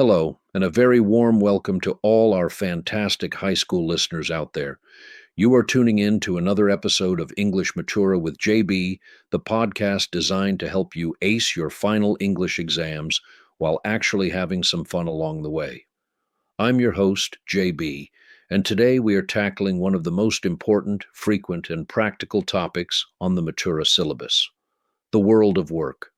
Hello, and a very warm welcome to all our fantastic high school listeners out there. You are tuning in to another episode of English Matura with JB, the podcast designed to help you ace your final English exams while actually having some fun along the way. I'm your host, JB, and today we are tackling one of the most important, frequent, and practical topics on the Matura syllabus: the world of work.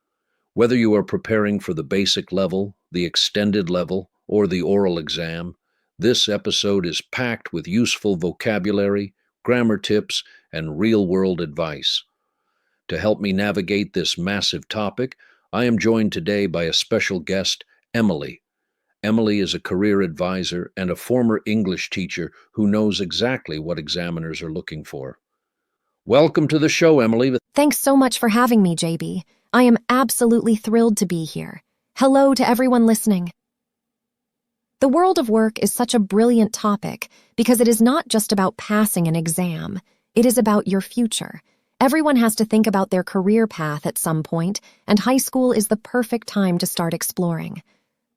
Whether you are preparing for the basic level, the extended level, or the oral exam, this episode is packed with useful vocabulary, grammar tips, and real-world advice. To help me navigate this massive topic, I am joined today by a special guest, Emily. Emily is a career advisor and a former English teacher who knows exactly what examiners are looking for. Welcome to the show, Emily. Thanks so much for having me, JB. I am absolutely thrilled to be here. Hello to everyone listening. The world of work is such a brilliant topic because it is not just about passing an exam. It is about your future. Everyone has to think about their career path at some point, and high school is the perfect time to start exploring.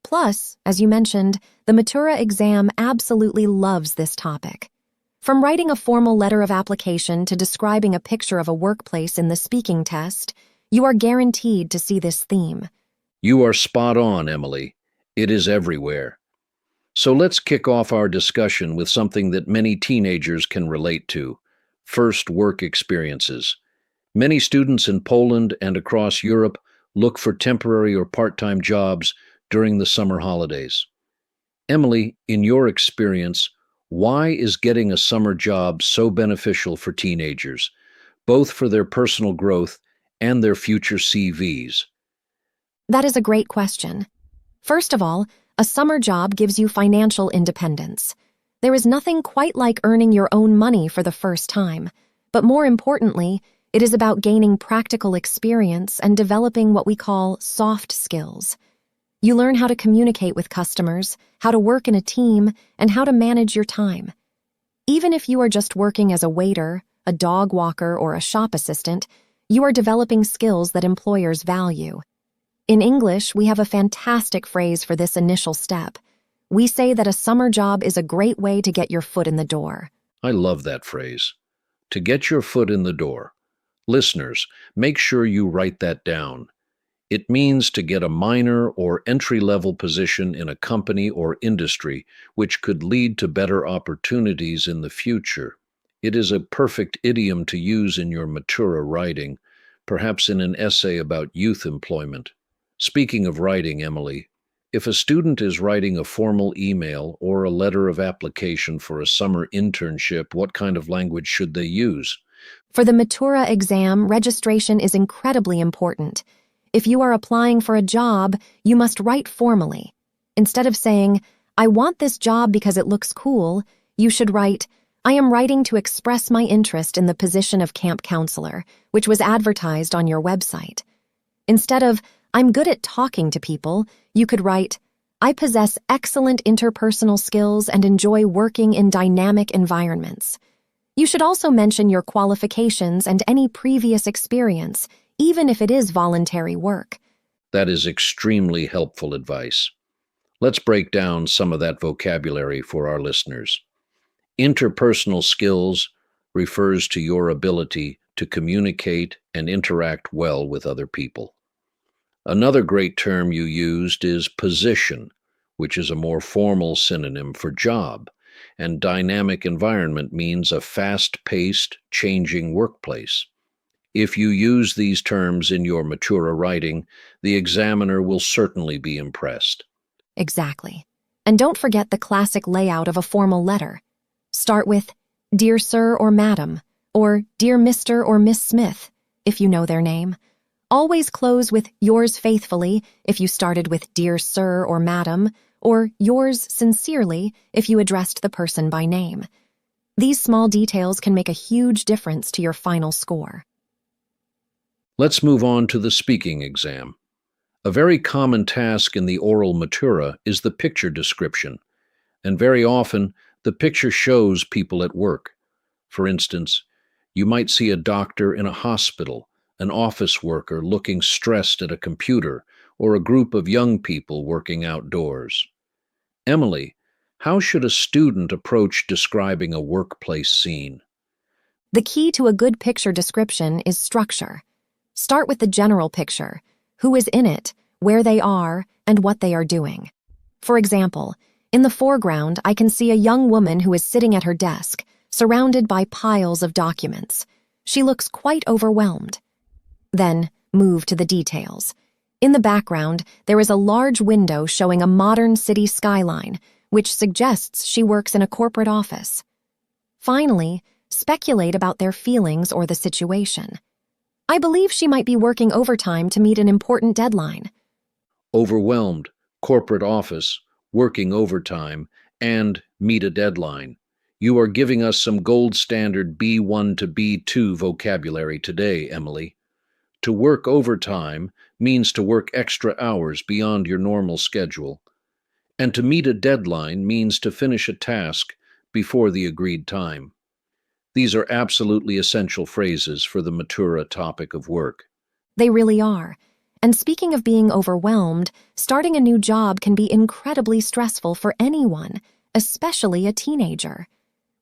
Plus, as you mentioned, the Matura exam absolutely loves this topic. From writing a formal letter of application to describing a picture of a workplace in the speaking test, you are guaranteed to see this theme. You are spot on, Emily. It is everywhere. So let's kick off our discussion with something that many teenagers can relate to: first work experiences. Many students in Poland and across Europe look for temporary or part-time jobs during the summer holidays. Emily, in your experience, why is getting a summer job so beneficial for teenagers, both for their personal growth and their future CVs? That is a great question. First of all, a summer job gives you financial independence. There is nothing quite like earning your own money for the first time, but more importantly, it is about gaining practical experience and developing what we call soft skills. You learn how to communicate with customers, how to work in a team, and how to manage your time. Even if you are just working as a waiter, a dog walker, or a shop assistant, you are developing skills that employers value. In English, we have a fantastic phrase for this initial step. We say that a summer job is a great way to get your foot in the door. I love that phrase. To get your foot in the door. Listeners, make sure you write that down. It means to get a minor or entry-level position in a company or industry, which could lead to better opportunities in the future. It is a perfect idiom to use in your Matura writing, perhaps in an essay about youth employment. Speaking of writing, Emily, if a student is writing a formal email or a letter of application for a summer internship, what kind of language should they use? For the Matura exam, registration is incredibly important. If you are applying for a job, you must write formally. Instead of saying, "I want this job because it looks cool," you should write, "I am writing to express my interest in the position of camp counselor, which was advertised on your website." Instead of, "I'm good at talking to people," you could write, "I possess excellent interpersonal skills and enjoy working in dynamic environments." You should also mention your qualifications and any previous experience, even if it is voluntary work. That is extremely helpful advice. Let's break down some of that vocabulary for our listeners. Interpersonal skills refers to your ability to communicate and interact well with other people. Another great term you used is position, which is a more formal synonym for job, and dynamic environment means a fast-paced, changing workplace. If you use these terms in your Matura writing, the examiner will certainly be impressed. Exactly. And don't forget the classic layout of a formal letter. Start with "Dear Sir" or "Madam," or "Dear Mr." or "Miss Smith," if you know their name. Always close with "Yours faithfully" if you started with "Dear Sir" or "Madam," or "Yours sincerely" if you addressed the person by name. These small details can make a huge difference to your final score. Let's move on to the speaking exam. A very common task in the oral Matura is the picture description, and very often the picture shows people at work. For instance, you might see a doctor in a hospital, an office worker looking stressed at a computer, or a group of young people working outdoors. Emily, how should a student approach describing a workplace scene? The key to a good picture description is structure. Start with the general picture: who is in it, where they are, and what they are doing. For example, in the foreground, I can see a young woman who is sitting at her desk, surrounded by piles of documents. She looks quite overwhelmed. Then, move to the details. In the background, there is a large window showing a modern city skyline, which suggests she works in a corporate office. Finally, speculate about their feelings or the situation. I believe she might be working overtime to meet an important deadline. Overwhelmed, corporate office, working overtime, and meet a deadline. You are giving us some gold standard B1 to B2 vocabulary today, Emily. To work overtime means to work extra hours beyond your normal schedule. And to meet a deadline means to finish a task before the agreed time. These are absolutely essential phrases for the Matura topic of work. They really are. And speaking of being overwhelmed, starting a new job can be incredibly stressful for anyone, especially a teenager.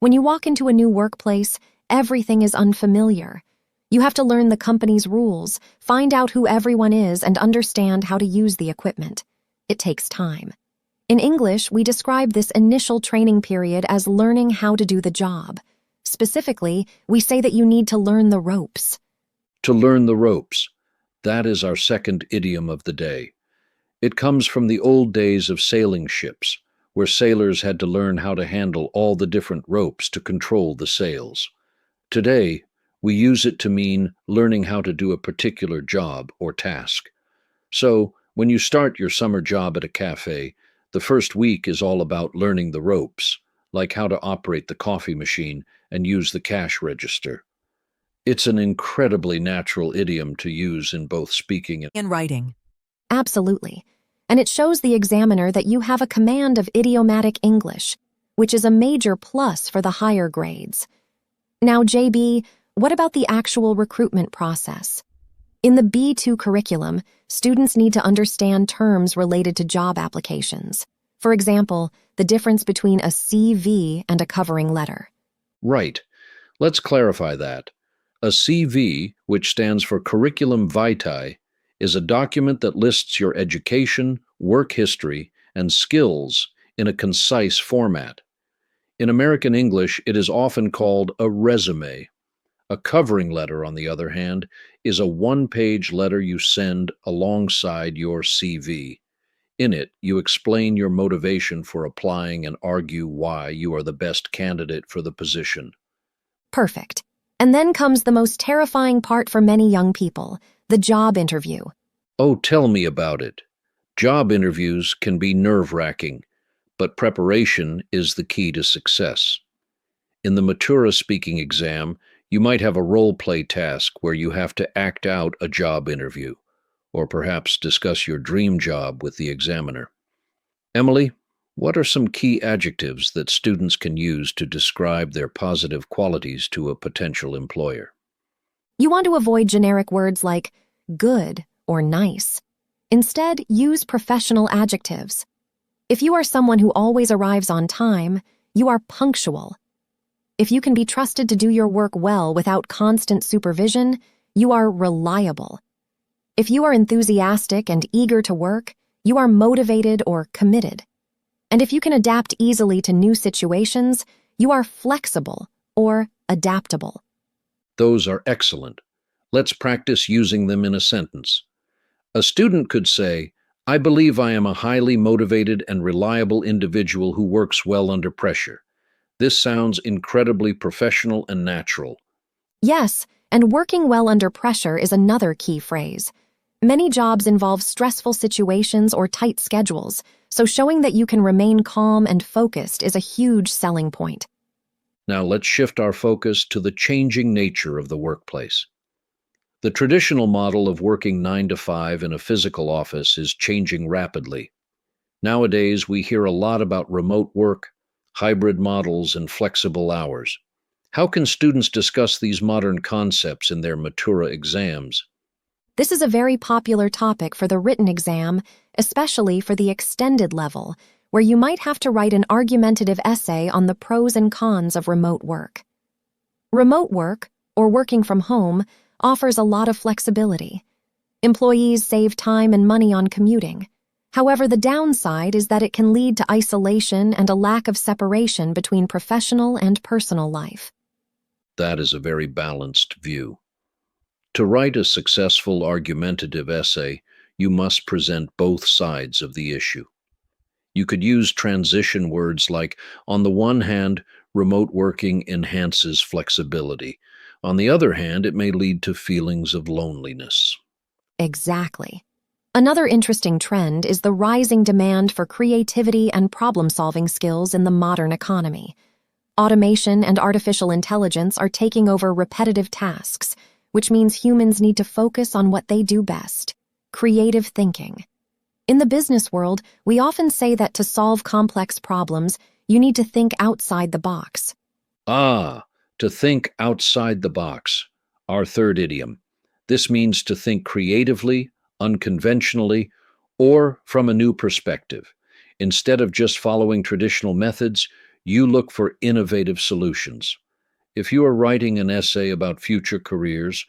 When you walk into a new workplace, everything is unfamiliar. You have to learn the company's rules, find out who everyone is, and understand how to use the equipment. It takes time. In English, we describe this initial training period as learning how to do the job. Specifically, we say that you need to learn the ropes. To learn the ropes. That is our second idiom of the day. It comes from the old days of sailing ships, where sailors had to learn how to handle all the different ropes to control the sails. Today, we use it to mean learning how to do a particular job or task. So, when you start your summer job at a cafe, the first week is all about learning the ropes, like how to operate the coffee machine and use the cash register. It's an incredibly natural idiom to use in both speaking and writing. Absolutely. And it shows the examiner that you have a command of idiomatic English, which is a major plus for the higher grades. Now, JB, what about the actual recruitment process? In the B2 curriculum, students need to understand terms related to job applications. For example, the difference between a CV and a covering letter. Right. Let's clarify that. A CV, which stands for Curriculum Vitae, is a document that lists your education, work history, and skills in a concise format. In American English, it is often called a resume. A covering letter, on the other hand, is a one-page letter you send alongside your CV. In it, you explain your motivation for applying and argue why you are the best candidate for the position. Perfect. And then comes the most terrifying part for many young people, the job interview. Oh, tell me about it. Job interviews can be nerve-wracking, but preparation is the key to success. In the Matura speaking exam, you might have a role-play task where you have to act out a job interview, or perhaps discuss your dream job with the examiner. Emily, what are some key adjectives that students can use to describe their positive qualities to a potential employer? You want to avoid generic words like good or nice. Instead, use professional adjectives. If you are someone who always arrives on time, you are punctual. If you can be trusted to do your work well without constant supervision, you are reliable. If you are enthusiastic and eager to work, you are motivated or committed. And if you can adapt easily to new situations, you are flexible or adaptable. Those are excellent. Let's practice using them in a sentence. A student could say, "I believe I am a highly motivated and reliable individual who works well under pressure." This sounds incredibly professional and natural. Yes, and working well under pressure is another key phrase. Many jobs involve stressful situations or tight schedules, so showing that you can remain calm and focused is a huge selling point. Now let's shift our focus to the changing nature of the workplace. The traditional model of working 9 to 5 in a physical office is changing rapidly. Nowadays, we hear a lot about remote work, hybrid models, and flexible hours. How can students discuss these modern concepts in their Matura exams? This is a very popular topic for the written exam, especially for the extended level, where you might have to write an argumentative essay on the pros and cons of remote work. Remote work, or working from home, offers a lot of flexibility. Employees save time and money on commuting. However, the downside is that it can lead to isolation and a lack of separation between professional and personal life. That is a very balanced view. To write a successful argumentative essay, you must present both sides of the issue. You could use transition words like, on the one hand, remote working enhances flexibility. On the other hand, it may lead to feelings of loneliness. Exactly. Another interesting trend is the rising demand for creativity and problem-solving skills in the modern economy. Automation and artificial intelligence are taking over repetitive tasks, which means humans need to focus on what they do best: creative thinking. In the business world, we often say that to solve complex problems, you need to think outside the box. To think outside the box. Our third idiom. This means to think creatively, unconventionally, or from a new perspective. Instead of just following traditional methods, you look for innovative solutions. If you are writing an essay about future careers,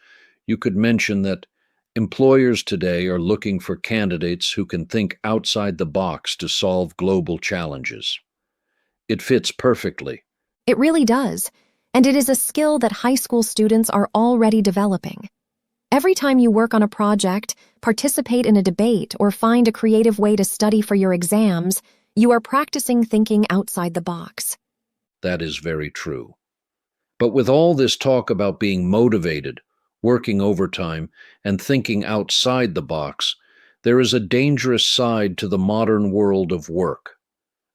you could mention that employers today are looking for candidates who can think outside the box to solve global challenges. It fits perfectly. It really does, and it is a skill that high school students are already developing. Every time you work on a project, participate in a debate, or find a creative way to study for your exams, you are practicing thinking outside the box. That is very true. But with all this talk about being motivated, working overtime, and thinking outside the box, there is a dangerous side to the modern world of work: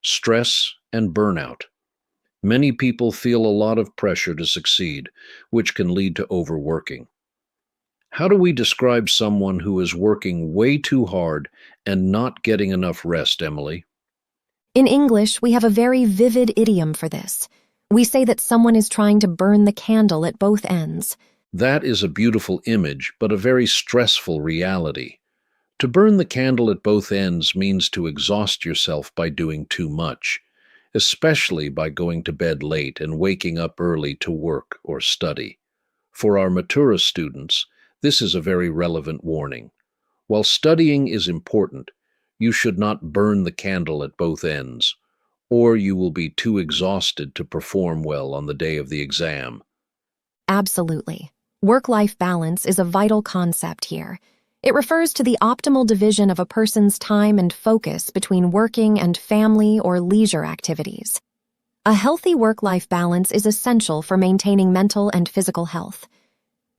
stress and burnout. Many people feel a lot of pressure to succeed, which can lead to overworking. How do we describe someone who is working way too hard and not getting enough rest, Emily? In English, we have a very vivid idiom for this. We say that someone is trying to burn the candle at both ends. That is a beautiful image, but a very stressful reality. To burn the candle at both ends means to exhaust yourself by doing too much, especially by going to bed late and waking up early to work or study. For our Matura students, this is a very relevant warning. While studying is important, you should not burn the candle at both ends, or you will be too exhausted to perform well on the day of the exam. Absolutely. Work-life balance is a vital concept here. It refers to the optimal division of a person's time and focus between working and family or leisure activities. A healthy work-life balance is essential for maintaining mental and physical health.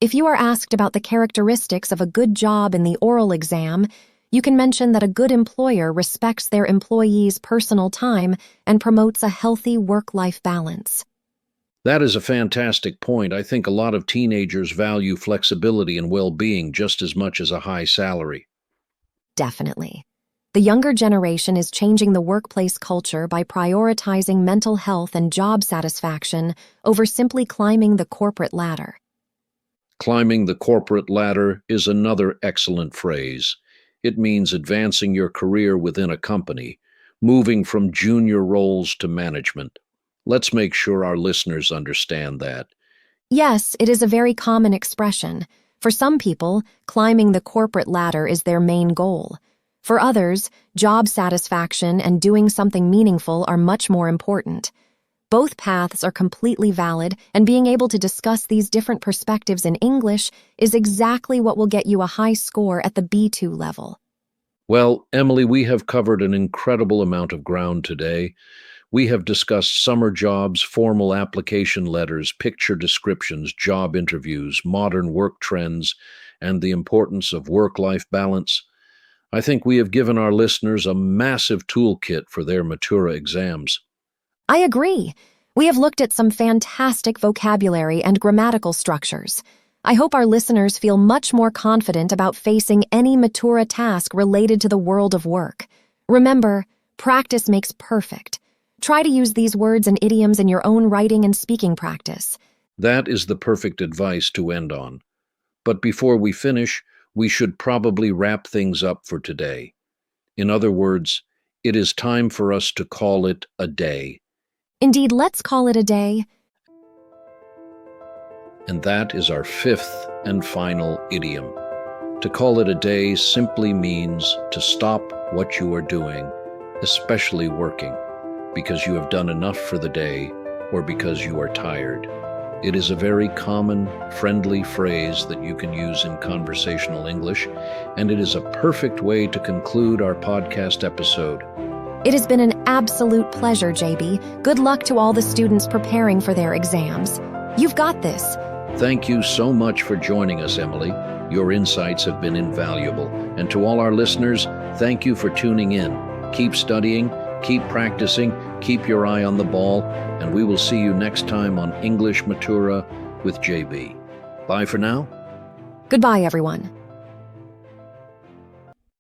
If you are asked about the characteristics of a good job in the oral exam, you can mention that a good employer respects their employees' personal time and promotes a healthy work-life balance. That is a fantastic point. I think a lot of teenagers value flexibility and well-being just as much as a high salary. Definitely. The younger generation is changing the workplace culture by prioritizing mental health and job satisfaction over simply climbing the corporate ladder. Climbing the corporate ladder is another excellent phrase. It means advancing your career within a company, moving from junior roles to management. Let's make sure our listeners understand that. Yes, it is a very common expression. For some people, climbing the corporate ladder is their main goal. For others, job satisfaction and doing something meaningful are much more important. Both paths are completely valid, and being able to discuss these different perspectives in English is exactly what will get you a high score at the B2 level. Well, Emily, we have covered an incredible amount of ground today. We have discussed summer jobs, formal application letters, picture descriptions, job interviews, modern work trends, and the importance of work-life balance. I think we have given our listeners a massive toolkit for their Matura exams. I agree. We have looked at some fantastic vocabulary and grammatical structures. I hope our listeners feel much more confident about facing any Matura task related to the world of work. Remember, practice makes perfect. Try to use these words and idioms in your own writing and speaking practice. That is the perfect advice to end on. But before we finish, we should probably wrap things up for today. In other words, it is time for us to call it a day. Indeed, let's call it a day. And that is our fifth and final idiom. To call it a day simply means to stop what you are doing, especially working, because you have done enough for the day or because you are tired. It is a very common, friendly phrase that you can use in conversational English, and it is a perfect way to conclude our podcast episode. It has been an absolute pleasure, JB. Good luck to all the students preparing for their exams. You've got this. Thank you so much for joining us, Emily. Your insights have been invaluable. And to all our listeners, thank you for tuning in. Keep studying, keep practicing, keep your eye on the ball, and we will see you next time on English Matura with JB. Bye for now. Goodbye, everyone.